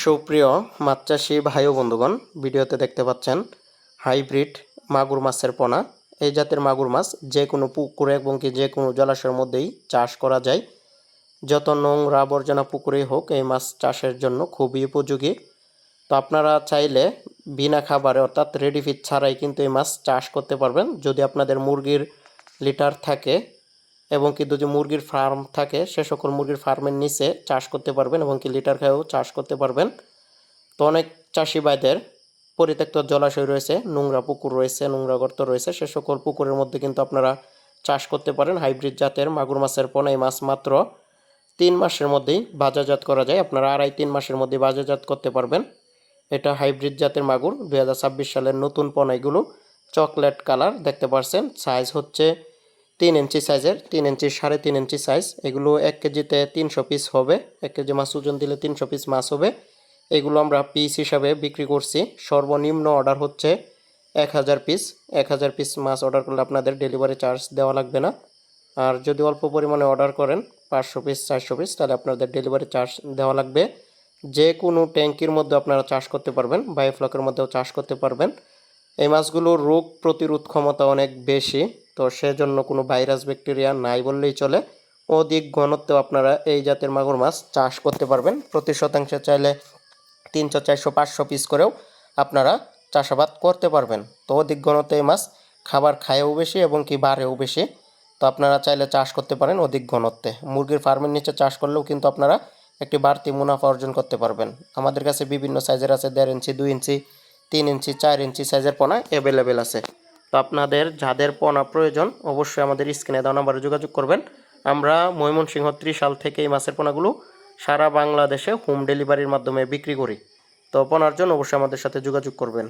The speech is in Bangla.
সুপ্রিয় মাছ চাষি ভাই ও বন্ধুগণ, ভিডিওতে দেখতে পাচ্ছেন হাইব্রিড মাগুর মাছের পোনা। এই জাতের মাগুর মাছ যে কোনো পুকুরে এবং কি যে কোনো জলাশয়ের মধ্যেই চাষ করা যায়। যত নোংরা আবর্জনা পুকুরেই হোক, এই মাছ চাষের জন্য খুবই উপযোগী। তো আপনারা চাইলে বিনা খাবারে অর্থাৎ রেডি ফিড ছাড়াই কিন্তু এই মাছ চাষ করতে পারবেন। যদি আপনাদের মুরগির লিটার থাকে এবং কি যদি মুরগির ফার্ম থাকে, সে সকল মুরগির ফার্মের নিচে চাষ করতে পারবেন এবং কি লিটার খায়েও চাষ করতে পারবেন। তো অনেক চাষি ভাইদের পরিত্যক্ত জলাশয় রয়েছে, নোংরা পুকুর রয়েছে, নোংরা গর্ত রয়েছে, সে সকল পুকুরের মধ্যে কিন্তু আপনারা চাষ করতে পারেন হাইব্রিড জাতের মাগুর মাছের পোনা। এই মাছ মাত্র 3 মাসের মধ্যেই বাজারজাত করা যায়। আপনারা 2.5-3 মাসের মধ্যে বাজারজাত করতে পারবেন। এটা হাইব্রিড জাতের মাগুর, 2026 সালের নতুন পোনা। এগুলো চকলেট কালার দেখতে পাচ্ছেন। সাইজ হচ্ছে 3 ইঞ্চি সাইজের, 3 ইঞ্চি 3.5 ইঞ্চি সাইজ। এগুলো 1 কেজিতে 300 পিস হবে। 1 কেজি মাছ ওজন দিলে 300 পিস মাছ হবে। এগুলো আমরা পিস হিসাবে বিক্রি করছি। সর্বনিম্ন অর্ডার হচ্ছে 1000 পিস। 1000 পিস মাছ অর্ডার করলে আপনাদের ডেলিভারি চার্জ দেওয়া লাগবে না। আর যদি অল্প পরিমাণে অর্ডার করেন 500 পিস 400 পিস, তাহলে আপনাদের ডেলিভারি চার্জ দেওয়া লাগবে। যে কোনো ট্যাঙ্কির মধ্যে আপনারা চাষ করতে পারবেন, বায়োফ্লকের মধ্যেও চাষ করতে পারবেন। এই মাছগুলোর রোগ প্রতিরোধ ক্ষমতা অনেক বেশি, তো সেজন্য কোনো ভাইরাস ব্যাকটেরিয়া নাই বললেই চলে। অধিক ঘনত্বেও আপনারা এই জাতের মাগুর মাছ চাষ করতে পারবেন। প্রতি শতাংশে চাইলে 300, 400, 500 পিস করেও আপনারা চাষাবাদ করতে পারবেন। তো অধিক ঘনত্বে এই মাছ খাবার খায়ও বেশি এবং কি বাড়েও বেশি। তো আপনারা চাইলে চাষ করতে পারেন অধিক ঘনত্বে। মুরগির ফার্মের নিচে চাষ করলেও কিন্তু আপনারা একটি বাড়তি মুনাফা অর্জন করতে পারবেন। আমাদের কাছে বিভিন্ন সাইজের আছে, 1.5 ইঞ্চি, 2 ইঞ্চি, 3 ইঞ্চি, 4 ইঞ্চি সাইজের পোনা অ্যাভেলেবেল আছে। তো আপনাদের যাদের পোনা প্রয়োজন অবশ্যই আমাদের স্ক্রিনে দেওয়া নাম্বারে যোগাযোগ করবেন। আমরা ময়মনসিংহ ত্রিশাল থেকে এই মাছের পোনাগুলো সারা বাংলাদেশে হোম ডেলিভারির মাধ্যমে বিক্রি করি। তো পোনার জন্য অবশ্যই আমাদের সাথে যোগাযোগ করবেন।